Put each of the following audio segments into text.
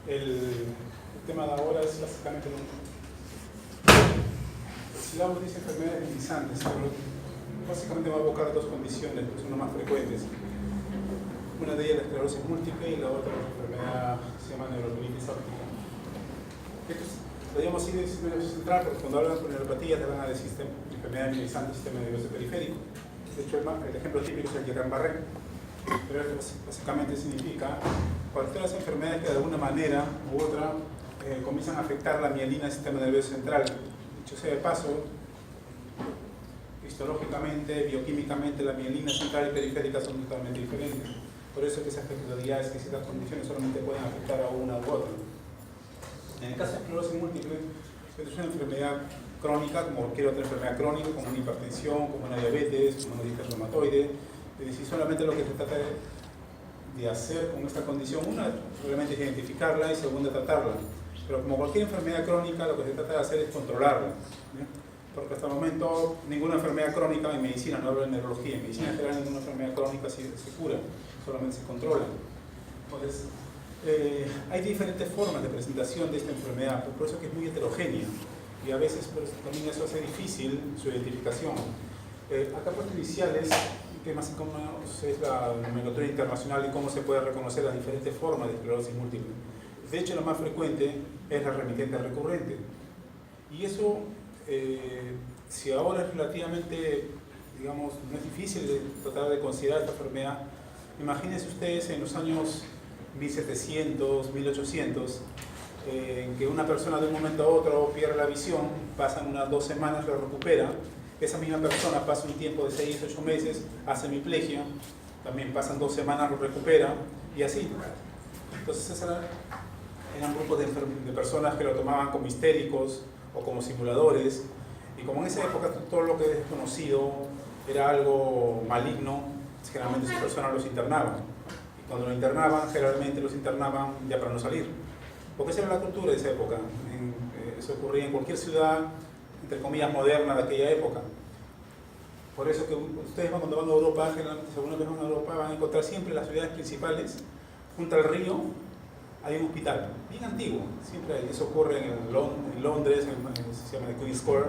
El tema de ahora es básicamente el SILABUS dice enfermedades deslizantes, pero básicamente va a evocar dos condiciones que son las más frecuentes. Una de ellas es la esclerosis múltiple y la otra es la enfermedad que se llama neurocolitis óptica. Podríamos ir medio central porque cuando hablan con neuropatía te van a decir enfermedad deslizante del sistema nervioso periférico. De hecho, el ejemplo típico es el Guillain-Barré. Pero esto básicamente significa cualquiera de las enfermedades que de alguna manera u otra comienzan a afectar la mielina del sistema nervioso central. Dicho sea de paso, histológicamente, bioquímicamente, la mielina central y periférica son totalmente diferentes. Por eso que esas peculiaridades que ciertas condiciones solamente pueden afectar a una u otra. En el caso de esclerosis múltiple, es una enfermedad crónica, como cualquier otra enfermedad crónica, como una hipertensión, como una diabetes, como una diabetes reumatoide. Es decir, solamente lo que se trata de hacer con esta condición, una, realmente es identificarla y segunda, tratarla. Pero como cualquier enfermedad crónica, lo que se trata de hacer es controlarla. Porque hasta el momento ninguna enfermedad crónica en medicina, no hablo de neurología, en medicina en general ninguna enfermedad crónica se cura, solamente se controla. Entonces, hay diferentes formas de presentación de esta enfermedad, por eso que es muy heterogénea y a veces pues, también eso hace difícil su identificación. Acá puesto iniciales, que más o menos es la nomenclatura internacional y cómo se puede reconocer las diferentes formas de esclerosis múltiple. De hecho, la más frecuente es la remitente recurrente. Y eso, si ahora es relativamente, digamos, no es difícil de tratar de considerar esta enfermedad, imagínense ustedes en los años 1700, 1800, en que una persona de un momento a otro pierde la visión, pasan unas 2 semanas, lo recupera. Esa misma persona pasa un tiempo de 6 a 8 meses, hace hemiplegia, también pasan 2 semanas, lo recupera y así. Entonces esos eran grupos de personas que lo tomaban como histéricos o como simuladores, y como en esa época todo lo que es desconocido era algo maligno, generalmente esas personas los internaban. Y cuando los internaban, generalmente los internaban ya para no salir. Porque esa era la cultura de esa época. Eso ocurría en cualquier ciudad, entre comillas, moderna de aquella época. Por eso que ustedes cuando van a Europa, generalmente si alguna vez van a Europa, van a encontrar siempre en las ciudades principales, junto al río, hay un hospital, bien antiguo, siempre hay. Eso ocurre en Londres, se llama el Queen's Square,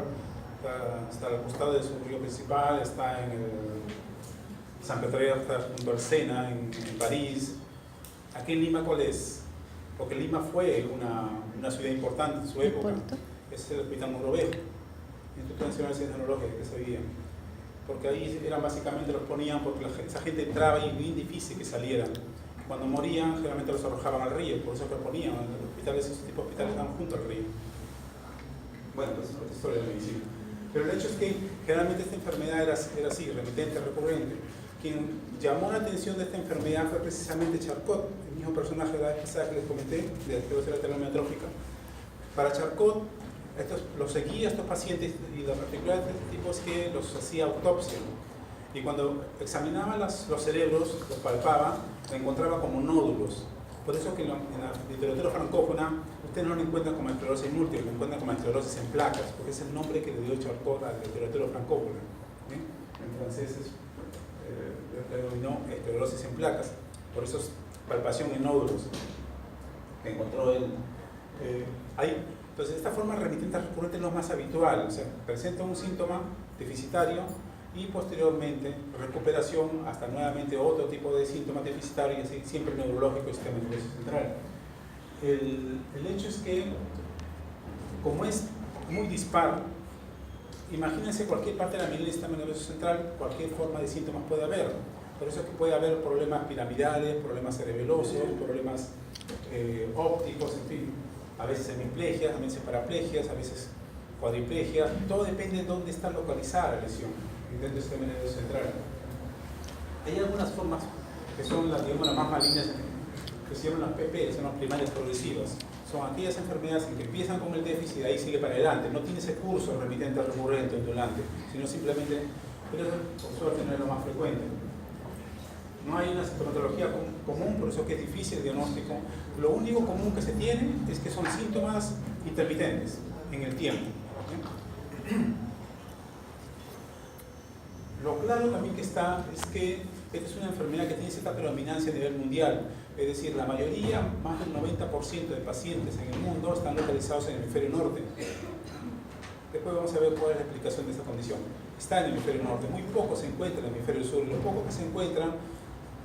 está al costado de su río principal, está en el San Petersburgo, está junto al Sena, en París. Aquí en Lima, ¿cuál es? Porque Lima fue una ciudad importante en su época. Es el Hospital Mogrovejo, Instituto Nacional de Ciencias Tecnológicas, que se veía. Porque ahí eran básicamente los ponían porque esa gente entraba y bien difícil que salieran. Cuando morían, generalmente los arrojaban al río, por eso que ponían los hospitales, esos tipos de hospitales estaban junto al río. Bueno, pues es otra historia de la medicina. Pero el hecho es que generalmente esta enfermedad era así, remitente, recurrente. Quien llamó la atención de esta enfermedad fue precisamente Charcot, el mismo personaje de la vez pasada que les comenté, de la esclerosis lateral amiotrófica. Para Charcot, los seguía a estos pacientes y la particularidad de este tipo es que los hacía autopsia. Y cuando examinaba los cerebros, los palpaba, lo encontraba como nódulos. Por eso que en la literatura francófona ustedes no lo encuentran como esclerosis múltiple, lo encuentran como esclerosis en placas, porque es el nombre que le dio Charcot a la literatura francófona. En francés le denominó esclerosis en placas, por eso es palpación en nódulos. Encontró él ahí. Entonces, esta forma remitente recurrente es lo más habitual, o sea, presenta un síntoma deficitario y posteriormente recuperación hasta nuevamente otro tipo de síntomas deficitarios y así siempre neurológico y sistema nervioso central. El hecho es que, como es muy dispar, imagínense cualquier parte de la mielina del sistema nervioso central, cualquier forma de síntomas puede haber. Por eso es que puede haber problemas piramidales, problemas cerebelosos, problemas ópticos, en fin. A veces hemiplegias, a veces paraplegias, a veces cuadriplegias. Todo depende de dónde está localizada la lesión dentro del sistema nervioso central. Hay algunas formas que son las, digamos, las más malignas, que se llaman las PP, son las primarias progresivas. Son aquellas enfermedades que empiezan con el déficit y de ahí sigue para adelante. No tiene ese curso remitente recurrente, ondulante, sino simplemente, pero eso por suerte no es lo más frecuente. No hay una sintomatología común, por eso que es difícil el diagnóstico. Lo único común que se tiene es que son síntomas intermitentes en el tiempo. Lo claro también que está es que esta es una enfermedad que tiene cierta predominancia a nivel mundial. Es decir, la mayoría, más del 90% de pacientes en el mundo están localizados en el hemisferio norte. Después vamos a ver cuál es la explicación de esta condición. Está en el hemisferio norte, muy poco se encuentra en el hemisferio sur, y los pocos que se encuentran,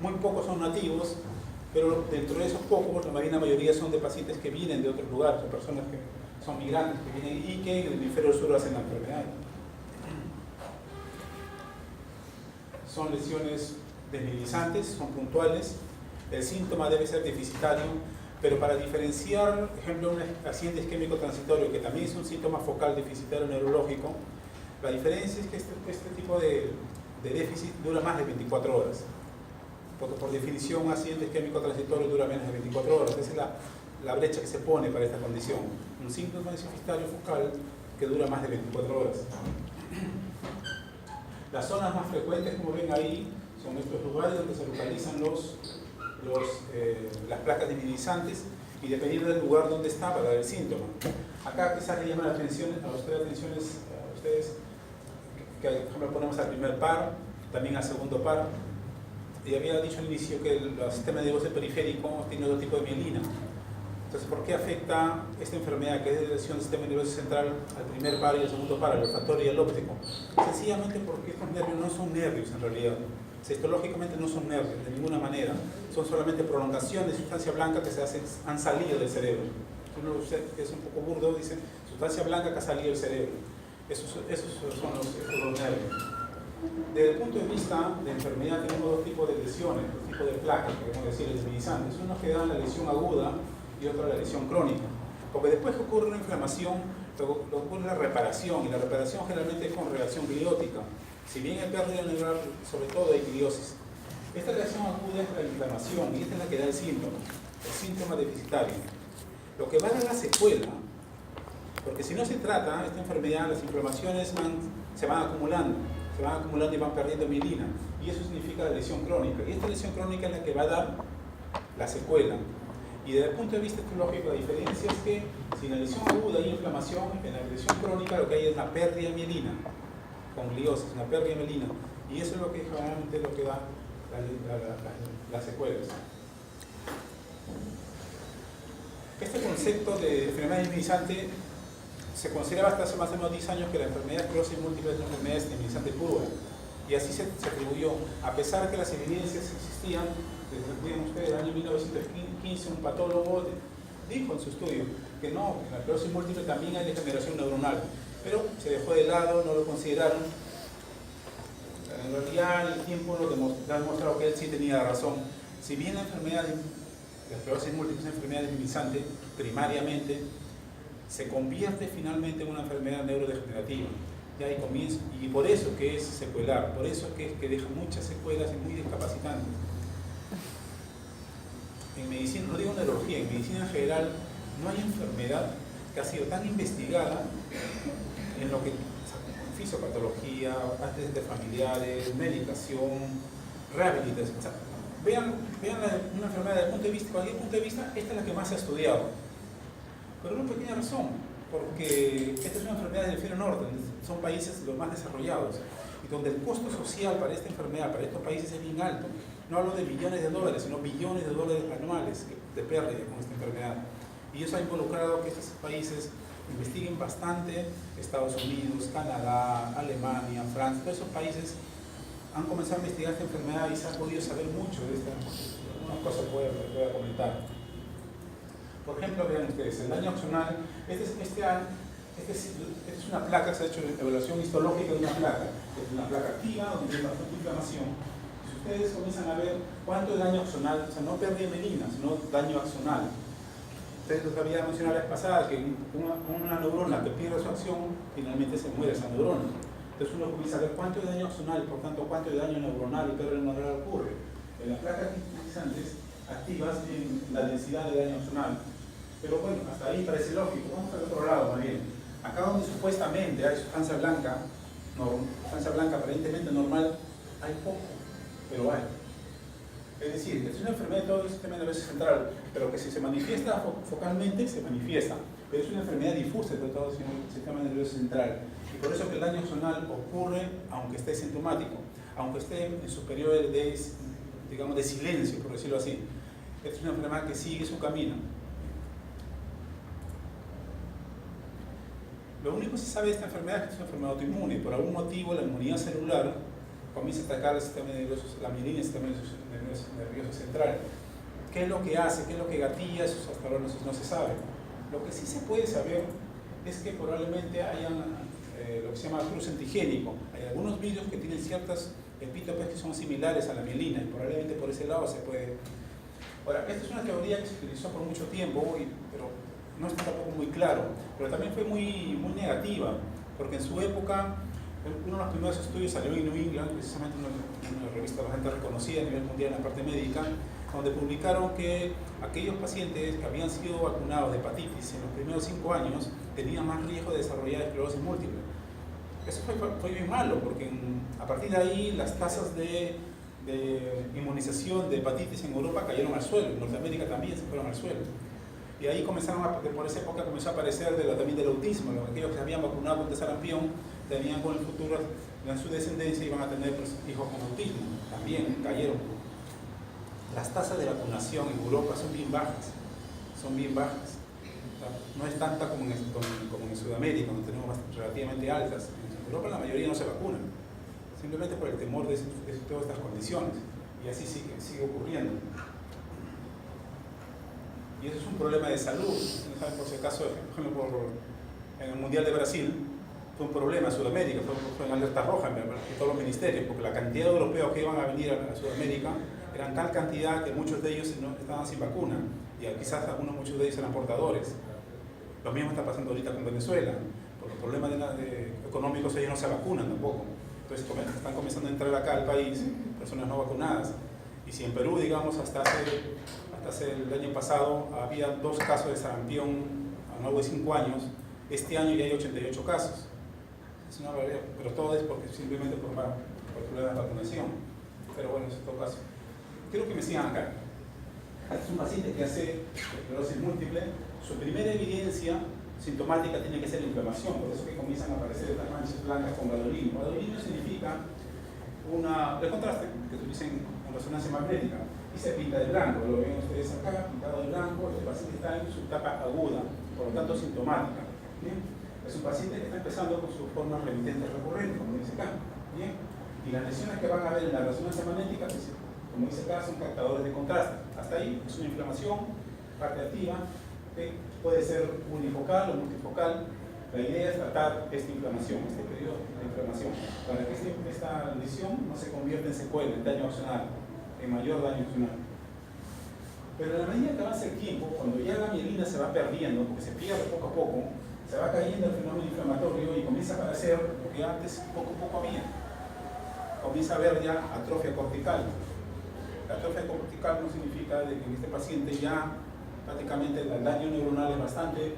muy pocos son nativos, pero dentro de esos pocos, la mayoría son de pacientes que vienen de otros lugares, de personas que son migrantes, que vienen y que en el hemisferio sur hacen la enfermedad. Son lesiones desmielizantes, son puntuales, el síntoma debe ser deficitario, pero para diferenciar, por ejemplo, un accidente isquémico transitorio, que también es un síntoma focal deficitario neurológico, la diferencia es que este tipo de déficit dura más de 24 horas. Porque por definición un accidente isquémico transitorio dura menos de 24 horas. Esa es la brecha que se pone para esta condición. Un síntoma deficitario focal que dura más de 24 horas. Las zonas más frecuentes, como ven ahí, son estos lugares donde se localizan las placas desmielizantes, y dependiendo del lugar donde está para dar el síntoma. Acá quizás le llama la atención a ustedes que por ejemplo ponemos al primer par, también al segundo par, y había dicho al inicio que el sistema nervioso periférico tiene otro tipo de mielina. Entonces, ¿por qué afecta esta enfermedad, que es de lesión del sistema nervioso central, al primer par y al segundo par, al olfatorio y al óptico? Sencillamente porque estos nervios no son nervios en realidad. Histológicamente no son nervios de ninguna manera, son solamente prolongaciones de sustancia blanca que han salido del cerebro. Uno que es un poco burdo dice sustancia blanca que ha salido del cerebro. Esos son los nervios. Desde el punto de vista de enfermedad tenemos dos tipos de lesiones, dos tipos de placas, podemos decir, desmielizantes. Uno que da la lesión aguda y otro la lesión crónica. Porque después que ocurre una inflamación, luego ocurre la reparación, y la reparación generalmente es con reacción gliótica. Si bien hay pérdida neural, sobre todo hay gliosis. Esta reacción aguda es la inflamación, y esta es la que da el síntoma deficitario. Lo que va a dar la secuela, porque si no se trata esta enfermedad, las inflamaciones se van acumulando y van perdiendo mielina, y eso significa la lesión crónica. Y esta lesión crónica es la que va a dar la secuela. Y desde el punto de vista histológico, la diferencia es que si en la lesión aguda hay inflamación, en la lesión crónica lo que hay es una pérdida de mielina, con gliosis, una pérdida de mielina, y eso es lo que generalmente es lo que da las secuelas. Este concepto de enfermedad desmielizante se consideraba hasta hace más o menos 10 años que la enfermedad de esclerosis múltiple es una enfermedad desmielizante pura, y así se atribuyó, a pesar de que las evidencias existían. Desde ustedes, el año 1915, un patólogo dijo en su estudio que no, en la esclerosis múltiple también hay degeneración neuronal, pero se dejó de lado, no lo consideraron. En realidad, el tiempo ha demostrado que él sí tenía razón. Si bien la enfermedad de la esclerosis múltiple es una enfermedad desmielizante, primariamente, se convierte finalmente en una enfermedad neurodegenerativa. De ahí comienza, y por eso que es secuelar, por eso que deja muchas secuelas y muy discapacitantes. En medicina, no digo neurología, en medicina en general no hay enfermedad que ha sido tan investigada en lo que fisiopatología, antecedentes familiares, medicación, rehabilitación. O sea, vean una enfermedad desde el punto de vista, cualquier punto de vista, esta es la que más se ha estudiado. Pero por una pequeña razón, porque esta es una enfermedad del hemisferio norte, son países los más desarrollados, y donde el costo social para esta enfermedad, para estos países, es bien alto. No hablo de millones de dólares, sino billones de dólares anuales de pérdida con esta enfermedad. Y eso ha involucrado que estos países investiguen bastante. Estados Unidos, Canadá, Alemania, Francia, todos esos países han comenzado a investigar esta enfermedad y se ha podido saber mucho de esta. Algunas cosas voy a comentar. Por ejemplo, vean ustedes, el daño axonal, esta es una placa, se ha hecho evaluación histológica de una placa. Es una placa activa donde hay bastante inflamación. Ustedes comienzan a ver cuánto es daño axonal, o sea, no pérdida de mielina, sino daño axonal. Ustedes les había mencionado la vez pasada que una neurona que pierde su acción, finalmente se muere esa neurona. Entonces uno comienza a ver cuánto de daño axonal, por tanto cuánto de daño neuronal y pérdida neuronal ocurre. En las placas desmielizantes activas tienen la densidad de daño axonal. Pero bueno, hasta ahí parece lógico. Vamos al otro lado, más bien. Acá donde supuestamente hay sustancia blanca aparentemente normal, hay poco, pero hay. Es decir, es una enfermedad de todo el sistema nervioso central, pero que si se manifiesta focalmente, se manifiesta. Pero es una enfermedad difusa de todo el sistema nervioso central. Y por eso que el daño axonal ocurre aunque esté sintomático, aunque esté en su periodo de silencio, por decirlo así. Esta es una enfermedad que sigue su camino. Lo único que se sabe de esta enfermedad es que es una enfermedad autoinmune. Por algún motivo la inmunidad celular comienza a atacar el sistema nervioso, la mielina, el sistema nervioso central. ¿Qué es lo que hace? ¿Qué es lo que gatilla? Eso hasta ahora no se sabe. Lo que sí se puede saber es que probablemente hayan lo que se llama cruce antigénico. Hay algunos virus que tienen ciertas epítopes que son similares a la mielina y probablemente por ese lado se puede. Ahora, esta es una teoría que se utilizó por mucho tiempo, pero no está tampoco muy claro, pero también fue muy negativa, porque en su época uno de los primeros estudios salió en New England, precisamente una revista bastante reconocida a nivel mundial en la parte médica, donde publicaron que aquellos pacientes que habían sido vacunados de hepatitis en los primeros 5 años tenían más riesgo de desarrollar esclerosis múltiple. Eso fue bien malo, porque a partir de ahí las tasas de inmunización de hepatitis en Europa cayeron al suelo, en Norteamérica también se fueron al suelo. Y ahí por esa época comenzó a aparecer también del autismo. Aquellos que se habían vacunado contra sarampión tenían con el futuro, en su descendencia iban a tener hijos con autismo. También cayeron. Las tasas de vacunación en Europa son bien bajas. Son bien bajas. No es tanta como en Sudamérica, donde tenemos relativamente altas. En Europa la mayoría no se vacunan, simplemente por el temor de todas estas condiciones. Y así sigue ocurriendo. Y eso es un problema de salud. Por si acaso, por ejemplo, en el Mundial de Brasil fue un problema en Sudamérica, fue en alerta roja en todos los ministerios, porque la cantidad de europeos que iban a venir a Sudamérica eran tal cantidad que muchos de ellos estaban sin vacuna, y quizás muchos de ellos eran portadores. Lo mismo está pasando ahorita con Venezuela. Por los problemas económicos ellos no se vacunan tampoco. Entonces están comenzando a entrar acá al país personas no vacunadas. Y si en Perú, digamos, hasta hace el año pasado había 2 casos de sarampión a lo largo de 5 años, este año ya hay 88 casos. Es una barbaridad, pero todo es simplemente por problemas de vacunación. Pero bueno, eso es todo caso. Quiero que me sigan acá. Este es un paciente que hace esclerosis múltiple. Su primera evidencia sintomática tiene que ser la inflamación, por eso que comienzan a aparecer estas manchas blancas con gadolino. Gadolino significa el contraste que se utiliza en resonancia magnética, y se pinta de blanco. Lo ven ustedes acá, pintado de blanco. El paciente está en su etapa aguda, por lo tanto sintomática. ¿Bien? Es un paciente que está empezando con sus formas remitentes recurrentes, como dice acá. ¿Bien? Y las lesiones que van a ver en la resonancia magnética, como dice acá, son captadores de contraste. Hasta ahí es una inflamación, parte activa, que puede ser unifocal o multifocal. La idea es tratar esta inflamación, este periodo de inflamación, para que esta lesión no se convierta en secuela, en daño opcional, en mayor daño opcional. Pero en la medida que avanza el tiempo, cuando ya la mielina se va perdiendo, porque se pierde poco a poco, se va cayendo el fenómeno inflamatorio y comienza a aparecer lo que antes poco a poco había. Comienza a haber ya atrofia cortical. La atrofia cortical no significa de que en este paciente ya prácticamente el daño neuronal es bastante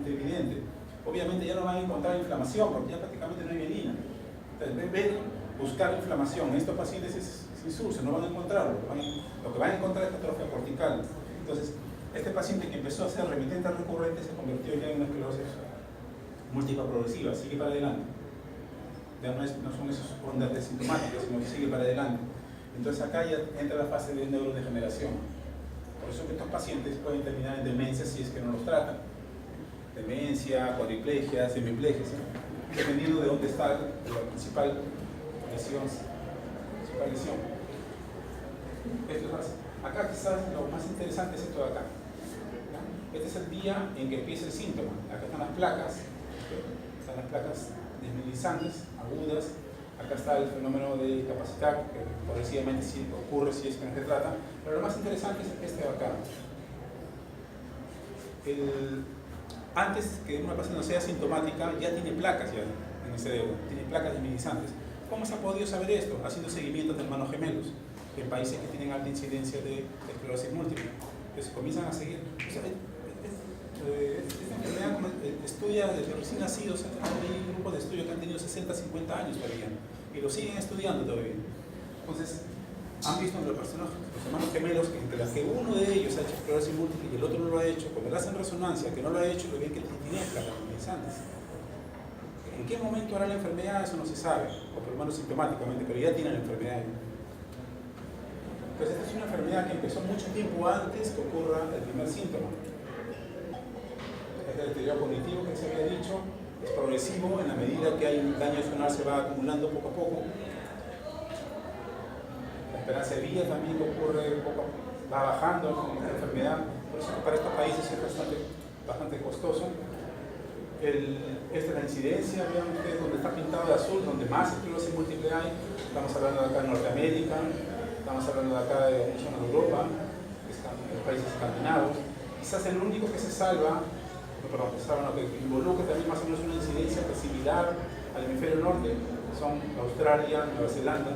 evidente. Obviamente ya no van a encontrar inflamación, porque ya prácticamente no hay mielina. Entonces, buscar inflamación en estos pacientes es insulso, no van a encontrarlo. Lo que van a encontrar es atrofia cortical. Entonces, este paciente que empezó a ser remitente recurrente se convirtió ya en una esclerosis múltiple progresiva, sigue para adelante. Ya no son esas ondas de sintomáticas, sino que sigue para adelante. Entonces acá ya entra la fase de neurodegeneración. Por eso que estos pacientes pueden terminar en demencia si es que no los tratan. Demencia, cuadriplegia, semiplegia, ¿sí? Dependiendo de dónde está la principal lesión. Esto es más. Acá quizás lo más interesante es esto de acá. ¿Ya? Este es el día en que empieza el síntoma. Acá están las placas. ¿Okay? Están las placas desminimizantes, agudas. Acá está el fenómeno de discapacidad, que progresivamente sí ocurre si es que no se trata. Pero lo más interesante es este de acá. Antes que una persona sea sintomática, ya tiene placas ya en el cerebro, tiene placas desminimizantes. ¿Cómo se ha podido saber esto? Haciendo seguimientos de hermanos gemelos en países que tienen alta incidencia de esclerosis múltiple. Entonces comienzan a seguir. O sea, esta enfermedad estudia desde recién nacidos. Hay grupos de estudio que han tenido 60, 50 años todavía y lo siguen estudiando todavía. Entonces, han visto en los personajes, los hermanos gemelos, que entre las que uno de ellos ha hecho esclerosis múltiple y el otro no lo ha hecho, cuando le hacen resonancia, que no lo ha hecho, lo ven que tiene placas desminimizantes. ¿En qué momento hará la enfermedad? Eso no se sabe, o por lo menos sintomáticamente, pero ya tiene la enfermedad. Entonces, esta es una enfermedad que empezó mucho tiempo antes que ocurra el primer síntoma. Este deterioro cognitivo que se había dicho es progresivo en la medida que hay un daño zonal, se va acumulando poco a poco. La esperanza de vida también ocurre va bajando con esta enfermedad, por eso para estos países es bastante costoso. Esta es la incidencia, vean ustedes donde está pintado de azul, donde más esclerosis múltiple hay. Estamos hablando de acá en Norteamérica, estamos hablando de acá de zona de Europa, los países escandinavos. Quizás el único que se salva, que involucra también más o menos una incidencia similar al hemisferio norte, son Australia, Nueva Zelanda.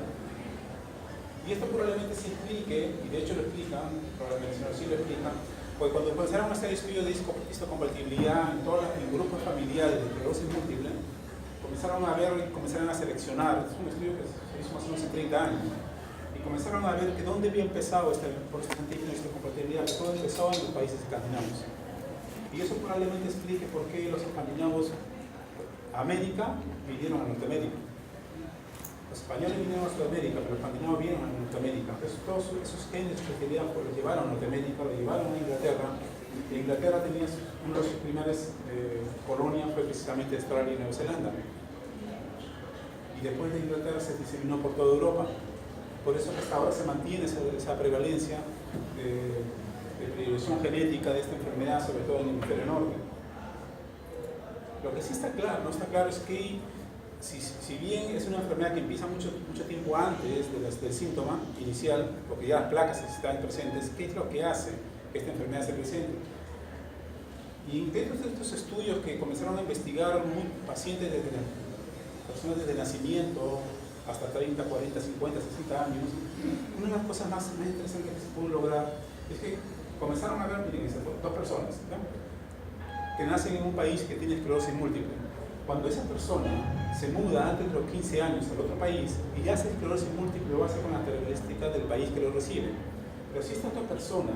Y esto probablemente se explique, y de hecho lo explican, probablemente sí lo explican, porque cuando comenzaron a hacer estudios de histocompatibilidad en grupos familiares de esclerosis múltiple, comenzaron a ver y comenzaron a seleccionar, es un estudio que se hizo más o menos hace 30 años, y comenzaron a ver que dónde había empezado este proceso científico de histocompatibilidad, que todo empezó en los países escandinavos. Y eso probablemente explique por qué los escandinavos a América vinieron a Norteamérica. Los españoles vinieron a Sudamérica, pero los escandinavos vinieron a Norteamérica. Entonces, todos esos genes que tenían, pues, los llevaron a Norteamérica, los llevaron a Inglaterra. Y Inglaterra tenía una de sus primeras colonias, fue precisamente Australia y Nueva Zelanda. Y después de Inglaterra se diseminó por toda Europa. Por eso hasta ahora se mantiene esa prevalencia de priorización genética de esta enfermedad, sobre todo en el hemisferio norte. Lo que sí está claro, no está claro es que si bien es una enfermedad que empieza mucho tiempo antes del síntoma inicial, porque ya las placas están presentes, ¿qué es lo que hace que esta enfermedad se presente? Y dentro de estos estudios que comenzaron a investigar pacientes personas desde el nacimiento hasta 30, 40, 50, 60 años, una de las cosas más interesantes que se pudo lograr es que comenzaron a ver, miren, dos personas, ¿no?, que nacen en un país que tiene esclerosis múltiple. Cuando esa persona se muda antes de los 15 años al otro país y hace esclerosis múltiple, lo hace con las características del país que lo recibe. Pero si esta otra persona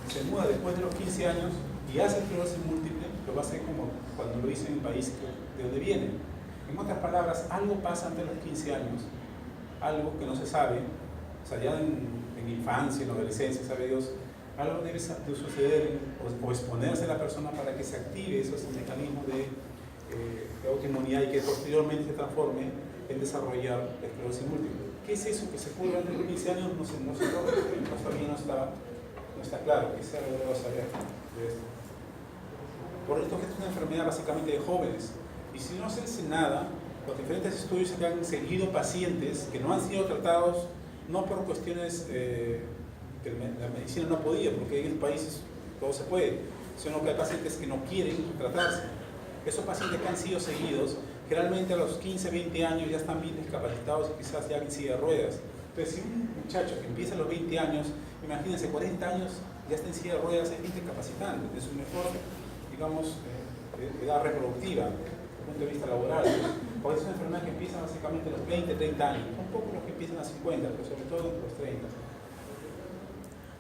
se muda después de los 15 años y hace esclerosis múltiple, lo va a hacer como cuando lo hizo en el país de donde viene. En otras palabras, algo pasa antes de los 15 años, algo que no se sabe, o sea, ya en infancia, en adolescencia, sabe Dios, algo debe suceder o exponerse a la persona para que se active esos mecanismos de autoinmunidad y que posteriormente se transforme en desarrollar esclerosis múltiple. ¿Qué es eso que se ocurre antes de los 15 años? Todavía no está claro, qué se ha logrado saber de esto. Por esto que es una enfermedad básicamente de jóvenes. Y si no se hace nada, los diferentes estudios que han seguido pacientes que no han sido tratados, no por cuestiones que la medicina no podía, porque en el país todo se puede, sino que hay pacientes que no quieren tratarse. Esos pacientes que han sido seguidos, generalmente a los 15, 20 años ya están bien discapacitados y quizás ya en silla de ruedas. Entonces, si un muchacho que empieza a los 20 años, imagínense, 40 años ya está en silla de ruedas, es bien discapacitante, de su mejor, digamos, edad reproductiva, desde el punto de vista laboral. Porque es una enfermedad que empieza básicamente a los 20, 30 años, un poco los que empiezan a 50, pero sobre todo a los 30.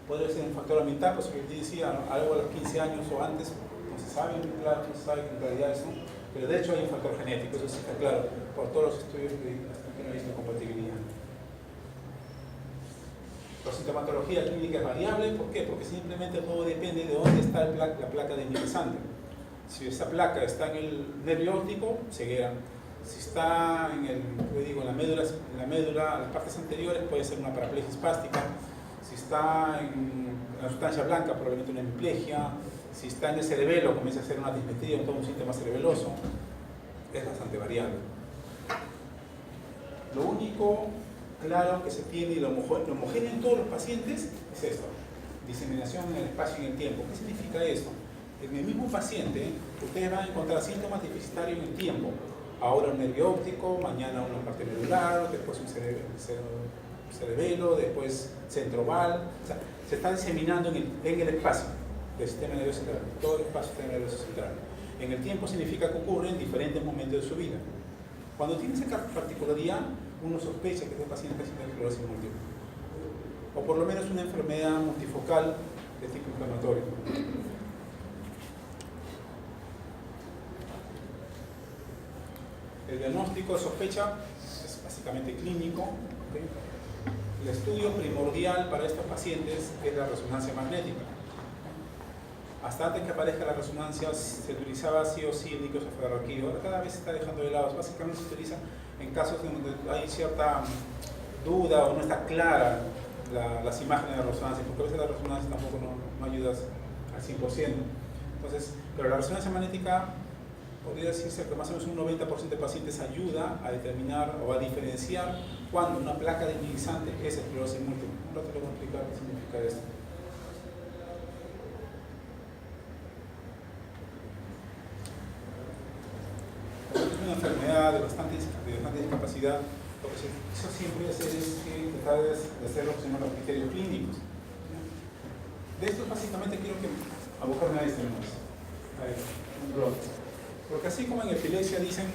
Puede ser un factor ambiental, pues que decía, ¿no?, algo a los 15 años o antes, no se sabe, claro, no se sabe que en realidad eso, pero de hecho hay un factor genético, eso sí está claro, por todos los estudios que no hay compatibilidad. La sintomatología clínica es variable, ¿por qué? Porque simplemente todo depende de dónde está la placa demimelisante. Si esa placa está en el nervio óptico, ceguera. Si está en la médula, en las partes anteriores, puede ser una paraplegia espástica. Si está en la sustancia blanca, probablemente una hemiplegia. Si está en el cerebelo, comienza a ser una dismetría, todo un síntoma cerebeloso. Es bastante variable. Lo único claro que se tiene y lo homogéneo en todos los pacientes es esto: diseminación en el espacio y en el tiempo. ¿Qué significa esto? En el mismo paciente, ustedes van a encontrar síntomas deficitarios en el tiempo. Ahora un nervio óptico, mañana una parte medular, después un cerebelo, después centroval. O sea, se está diseminando en el espacio del sistema nervioso central, todo el espacio del sistema nervioso central. En el tiempo significa que ocurre en diferentes momentos de su vida. Cuando tiene esa particularidad, uno sospecha que este paciente tiene esclerosis múltiple, o por lo menos una enfermedad multifocal de tipo inflamatorio. El diagnóstico de sospecha es básicamente clínico, ¿okay? el estudio primordial para estos pacientes es la resonancia magnética. Hasta antes que aparezca la resonancia se utilizaba sí o sí el nicosoferroquídeo. Ahora cada vez se está dejando de lado. Básicamente se utiliza en casos en donde hay cierta duda o no está clara las imágenes de la resonancia, porque a veces la resonancia tampoco no ayuda al 100%. Entonces, pero la resonancia magnética podría decirse que más o menos un 90% de pacientes ayuda a determinar o a diferenciar cuando una placa divinizante es esclerosis múltiple. Un rato le voy a explicar qué significa esto. Es una enfermedad de bastante discapacidad. Lo que se hizo siempre hacer es que tratar de hacer lo que se llama los criterios clínicos. De esto básicamente quiero que abocarme a este nomás. Porque así como en epilepsia dicen,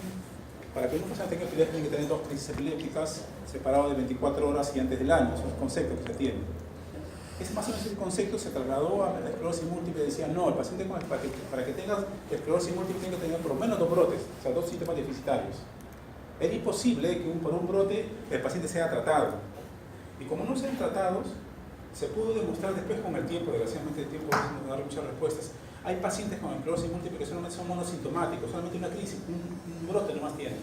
para que un paciente tenga epilepsia tiene que tener 2 crisis epilépticas separadas de 24 horas y antes del año, son los conceptos que se tienen. Ese más o menos el concepto se trasladó a la esclerosis múltiple y decía, no, el paciente para que tenga esclerosis múltiple tiene que tener por lo menos 2 brotes, o sea, 2 síntomas deficitarios. Es imposible que por un brote el paciente sea tratado. Y como no sean tratados, se pudo demostrar después con el tiempo, desgraciadamente el tiempo no da muchas respuestas. Hay pacientes con esclerosis múltiple que solamente son monosintomáticos, solamente una crisis, un brote nomás tienen.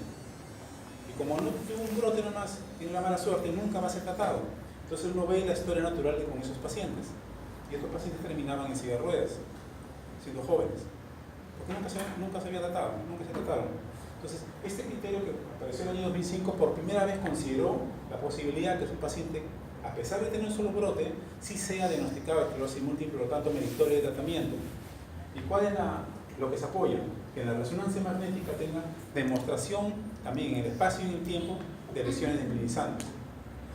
Y como no tuvo un brote nomás, tiene la mala suerte, nunca va a ser tratado. Entonces uno ve la historia natural con esos pacientes. Y estos pacientes terminaban en silla de ruedas, siendo jóvenes. Porque nunca se había tratado, nunca se trataron. Entonces, este criterio que apareció en el año 2005 por primera vez consideró la posibilidad que un paciente, a pesar de tener un solo brote, sí sea diagnosticado de esclerosis múltiple, por lo tanto meritorio de tratamiento. ¿Y cuál es lo que se apoya? Que en la resonancia magnética tenga demostración también en el espacio y en el tiempo de lesiones desmineralizantes.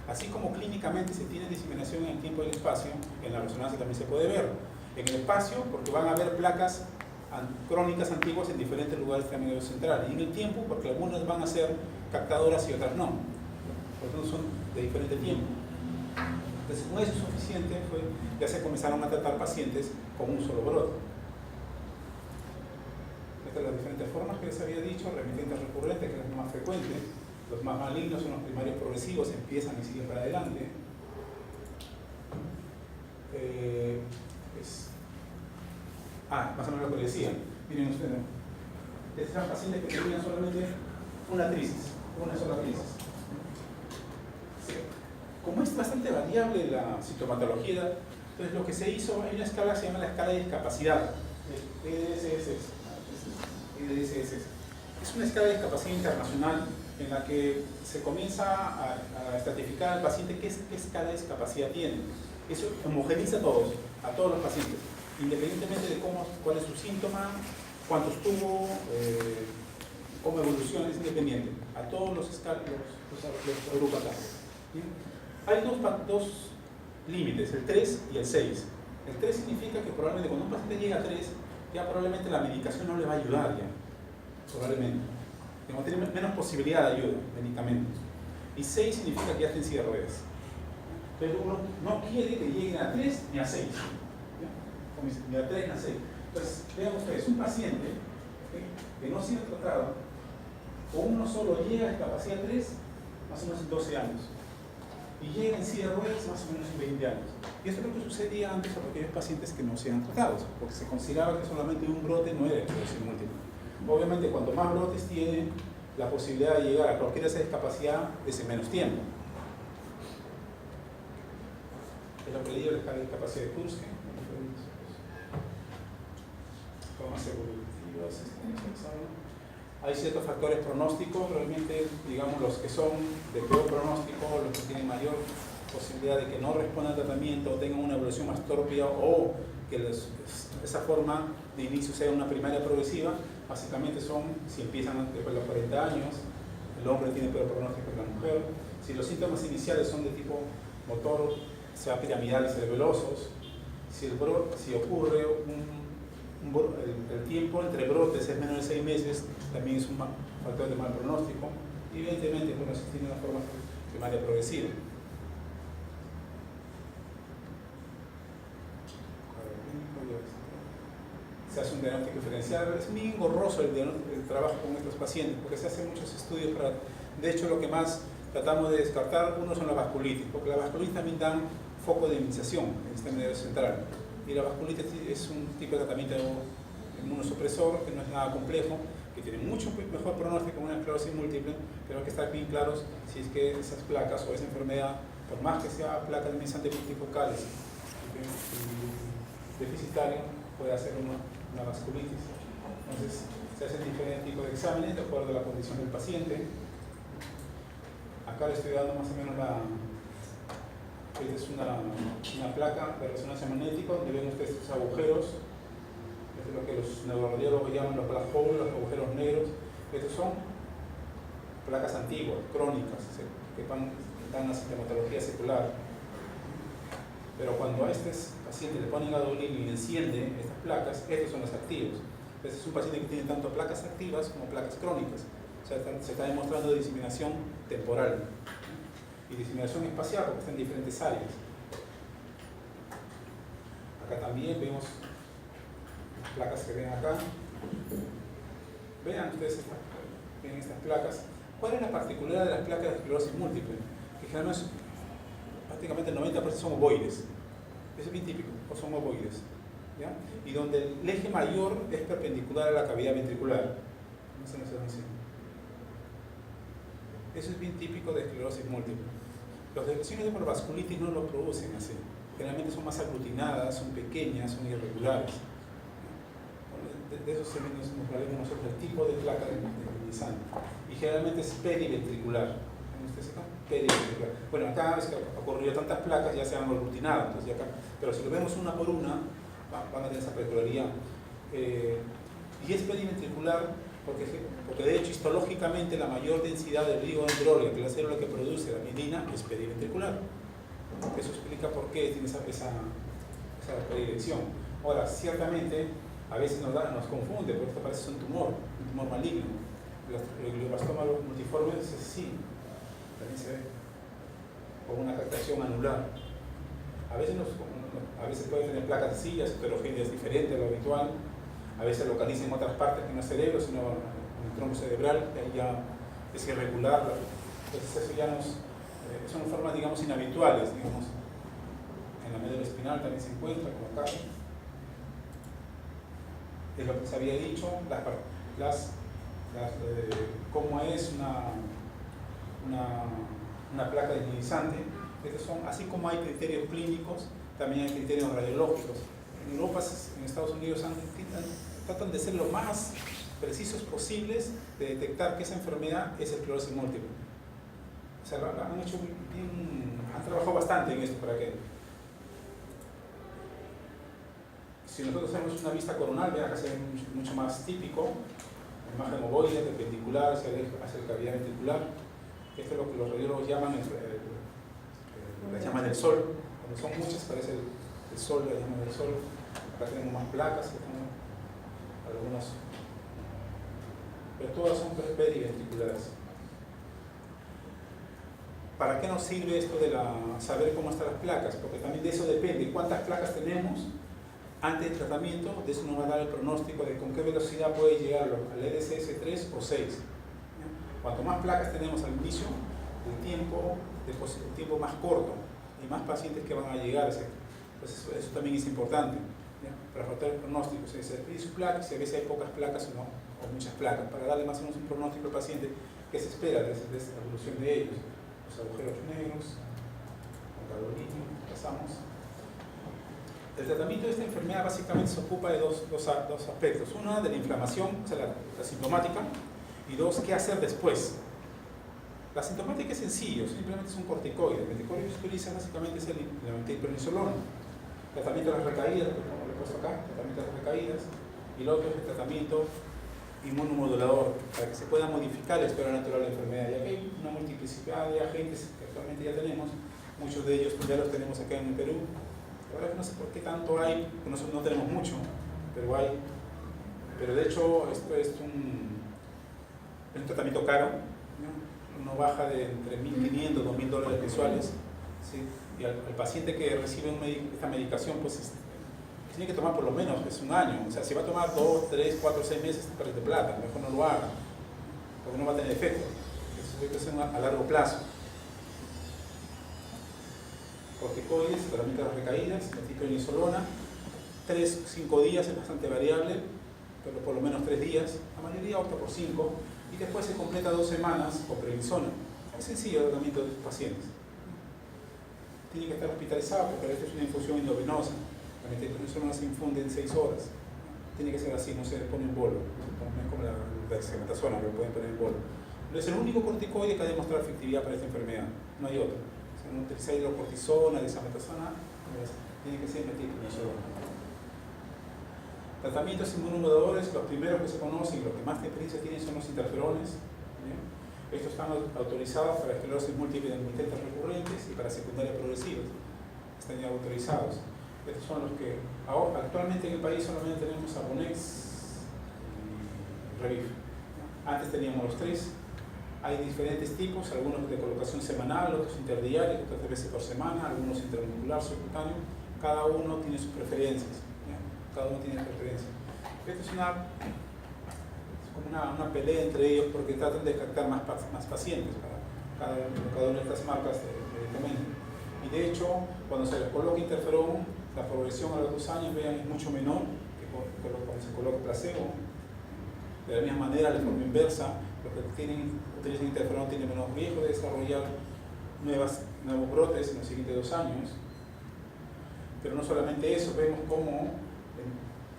Así como clínicamente se tiene diseminación en el tiempo y el espacio, en la resonancia también se puede ver. En el espacio, porque van a haber placas crónicas antiguas en diferentes lugares del medio central. Y en el tiempo, porque algunas van a ser captadoras y otras no. Por lo tanto, son de diferente tiempo. Entonces, con eso suficiente ya se comenzaron a tratar pacientes con un solo brote. Estas son las diferentes formas que les había dicho, remitentes recurrentes, que es lo más frecuente. Los más malignos son los primarios progresivos, empiezan y siguen para adelante. Más o menos lo que decía. Miren ustedes, estos eran pacientes que tenían solamente una sola crisis. Como es bastante variable la sintomatología, entonces lo que se hizo, hay una escala que se llama la escala de discapacidad, EDSS. Es una escala de discapacidad internacional en la que se comienza a estratificar al paciente qué escala de discapacidad tiene. Eso homogeniza a todos los pacientes, independientemente de cuál es su síntoma, cuántos tuvo, cómo evoluciona, es independiente. A todos los agrupa acá. Hay dos límites, el 3 y el 6. El 3 significa que probablemente cuando un paciente llega a 3, ya probablemente la medicación no le va a ayudar ya, probablemente. Tiene menos posibilidad de ayuda, medicamentos. Y 6 significa que ya está en silla de ruedas. Entonces uno no quiere que lleguen a 3 ni a 6. Ni a 3 ni a 6. Entonces, vean ustedes, un paciente que no ha sido tratado, con uno solo llega a discapacidad 3, más o menos en 12 años. Y llega en silla de ruedas más o menos en 20 años. Y esto es lo que sucedía antes a aquellos pacientes que no se han tratado, porque se consideraba que solamente un brote no era esclerosis múltiple. Obviamente, cuanto más brotes tiene, la posibilidad de llegar a cualquier esa discapacidad es en menos tiempo. Es lo que le digo la escala de discapacidad de Kursky. Formas evolutivas. Hay ciertos factores pronósticos, realmente, digamos, los que son de peor pronóstico, los que tienen mayor posibilidad de que no respondan al tratamiento, o tengan una evolución más torpia, o que esa forma de inicio sea una primaria progresiva, básicamente son, si empiezan después de los 40 años, el hombre tiene peor pronóstico que la mujer. Si los síntomas iniciales son de tipo motor, sea piramidales y cerebelosos, si ocurre el tiempo entre brotes es menos de 6 meses, también es un factor de mal pronóstico. Y evidentemente, bueno, se tiene una forma primaria progresiva. Se hace un diagnóstico diferencial. Es muy engorroso el trabajo con estos pacientes, porque se hacen muchos estudios para... De hecho, lo que más tratamos de descartar. Uno son la vasculitis, porque la vasculitis también da foco de inmunización en el sistema nervioso central. Y la vasculitis es un tipo de tratamiento inmunosupresor que no es nada complejo, que tiene mucho mejor pronóstico que una esclerosis múltiple, pero hay que estar bien claros si es que esas placas o esa enfermedad, por más que sea placas minimizantes multifocales y deficitaria, puede hacer una vasculitis. Entonces, se hacen diferentes tipos de exámenes de acuerdo a la condición del paciente. Acá le estoy dando más o menos esta es una placa de resonancia magnética donde ven ustedes estos agujeros. Esto es lo que los neuroradiólogos llaman los black holes, los agujeros negros. Estos son placas antiguas, crónicas, que dan la sintomatología secular. Pero cuando a este paciente le ponen gadolinio y enciende estas placas, estos son los activos. Entonces es un paciente que tiene tanto placas activas como placas crónicas. O sea, se está demostrando diseminación temporal y diseminación espacial porque está en diferentes áreas. Acá también vemos las placas que ven acá. Vean ustedes estas placas. ¿Cuál es la particularidad de las placas de esclerosis múltiple? Que generalmente prácticamente el 90% son ovoides. Eso es bien típico, o son ovoides. ¿Ya? Y donde el eje mayor es perpendicular a la cavidad ventricular. No sé, eso es bien típico de esclerosis múltiple. Los lesiones por vasculitis no lo producen así. Generalmente son más aglutinadas, son pequeñas, son irregulares. De eso nos valemos nosotros, el tipo de placa de minimizante. Y generalmente es periventricular. ¿Ustedes acá? Periventricular. Bueno, acá es que ha ocurrido tantas placas, ya se han aglutinado. Entonces acá, pero si lo vemos una por una, van a tener esa particularidad. Y es periventricular porque de hecho histológicamente la mayor densidad del oligodendroglio, que es la célula que produce la mielina, es periventricular. Eso explica por qué tiene esa predilección. Ahora, ciertamente, a veces nos confunde, porque esto parece un tumor maligno. El glioblastoma multiforme es así, también se ve, con una captación anular. A veces puede tener placas sencillas, heterogéneas diferentes a lo habitual. A veces localiza en otras partes que no es el cerebro, sino en el tronco cerebral, que ahí ya es irregular. Entonces eso ya son formas, digamos, inhabituales, digamos. En la médula espinal también se encuentra, como acá. Es lo que se había dicho, cómo es una placa desminimizante. Estos son, así como hay criterios clínicos, también hay criterios radiológicos. En Europa, en Estados Unidos, tratan de ser lo más precisos posibles de detectar que esa enfermedad es esclerosis múltiple. O sea, han trabajado bastante en esto para que, si nosotros hacemos una vista coronal, vean acá se ve mucho más típico, imagen ovoide, perpendicular hacia la cavidad ventricular. Esto es lo que los radiólogos llaman la llama del sol. Cuando son muchas parece el sol, la llama del sol. Acá tenemos más placas, algunas, pero todas son periventriculares. ¿Para qué nos sirve esto de saber cómo están las placas? Porque también de eso depende cuántas placas tenemos antes del tratamiento. De eso nos va a dar el pronóstico de con qué velocidad puede llegar al EDSS 3 o 6. ¿Ya? Cuanto más placas tenemos al inicio, el tiempo más corto y más pacientes que van a llegar. Entonces eso también es importante, ¿ya? Para afrontar el pronóstico. Si se pide sus placas, si a veces hay pocas placas o muchas placas, para darle más o menos un pronóstico al paciente que se espera de esta evolución de ellos. Los agujeros negros, con gadolinio, pasamos. El tratamiento de esta enfermedad básicamente se ocupa de dos aspectos. Una, de la inflamación, o sea, la sintomática, y dos, qué hacer después. La sintomática es sencillo, simplemente es un corticoide. El corticoide que se utiliza básicamente es el methylprednisolona. Tratamiento de las recaídas, como lo he puesto acá, tratamiento de las recaídas, y lo otro es el tratamiento inmunomodulador, para que se pueda modificar la historia natural de la enfermedad, ya que hay una multiplicidad de agentes que actualmente ya tenemos, muchos de ellos ya los tenemos acá en el Perú. La verdad es que no sé por qué tanto hay, nosotros no tenemos mucho, pero hay. Pero de hecho esto es un tratamiento caro, ¿no? Uno baja de entre $1.500 a $2.000 mensuales, ¿sí? Y al paciente que recibe esta medicación, pues tiene que tomar por lo menos un año. O sea, si va a tomar 2, 3, 4, 6 meses, pierde plata, mejor no lo haga, porque no va a tener efecto. Eso es a largo plazo. corticoides, tratamiento de las recaídas, metilprednisolona, 3-5 días, es bastante variable, pero por lo menos 3 días, la mayoría opta por 5, y después se completa 2 semanas con prednisona. Es sencillo el tratamiento de estos pacientes. Tiene que estar hospitalizado porque esta es una infusión endovenosa. La metilprednisolona se infunde en 6 horas. Tiene que ser así, no se le pone en bolo. No es como la dexametasona, que lo pueden poner en bolo. Pero es el único corticoide que ha demostrado efectividad para esta enfermedad. No hay otro. O sea, no utilizar hidrocortisona, dexametasona, tiene que ser metilprednisolona. Tratamientos inmunomoduladores, los primeros que se conocen y los que más experiencia tienen son los interferones. ¿Bien? Estos están autorizados para esclerosis múltiple de multitas recurrentes y para secundarias progresivas. Están ya autorizados. Estos son los que ahora, actualmente en el país solamente tenemos Abonex y Revif. Antes teníamos los 3. Hay diferentes tipos, algunos de colocación semanal, otros interdiarios, otros 3 veces por semana, algunos intramuscular, subcutáneo. Cada uno tiene sus preferencias. Cada uno tiene preferencia. Esto es como una pelea entre ellos porque tratan de captar más pacientes para cada una de estas marcas de medicamento. Y de hecho, cuando se les coloca interferón, la progresión a los 2 años, vean, es mucho menor que cuando se coloca placebo. De la misma manera, de forma inversa, los que utilizan interferón tienen menos riesgo de desarrollar nuevos brotes en los siguientes 2 años. Pero no solamente eso, vemos cómo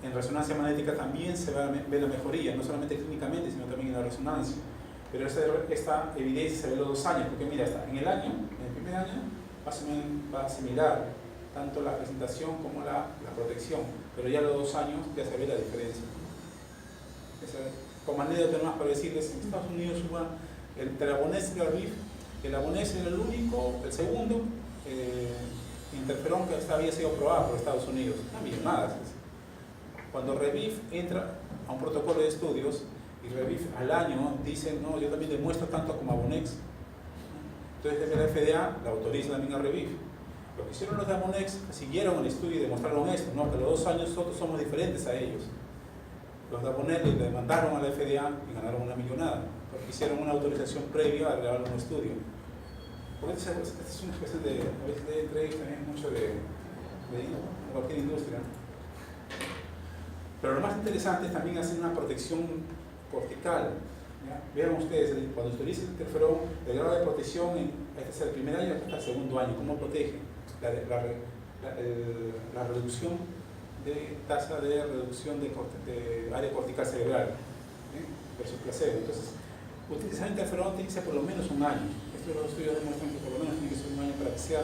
en resonancia magnética también se ve la mejoría, no solamente clínicamente, sino también en la resonancia. Pero esta evidencia se ve en los 2 años, porque mira, en el primer año va a similar tanto la presentación como la protección, pero ya a los 2 años ya se ve la diferencia. Como anécdota más para decirles, en Estados Unidos hubo el Abonex y el Revif. El Abonex era el segundo interferón que había sido probado por Estados Unidos, no millonadas. Cuando Revif entra a un protocolo de estudios y Revif al año dice, no, yo también demuestro tanto como Abonex. Entonces la FDA la autoriza también a Revif. Lo que hicieron los de Abonex, siguieron el estudio y demostraron esto, ¿no? Que a los 2 años nosotros somos diferentes a ellos. Los de Abonex le demandaron a la FDA y ganaron una millonada, porque hicieron una autorización previa a grabar un estudio. Porque esta es una especie de, a veces entre ellos también mucho de cualquier industria. Pero lo más interesante es también hacer una protección cortical. ¿Ya? Vean ustedes, cuando se utiliza el interferón, el grado de protección este es el primer año hasta el segundo año. ¿Cómo protege? La reducción de tasa de reducción de área cortical cerebral versus placebo. Entonces, utilizar interferón tiene que ser por lo menos 1 año. Estos estudios demuestran que por lo menos tiene que ser 1 año para que sea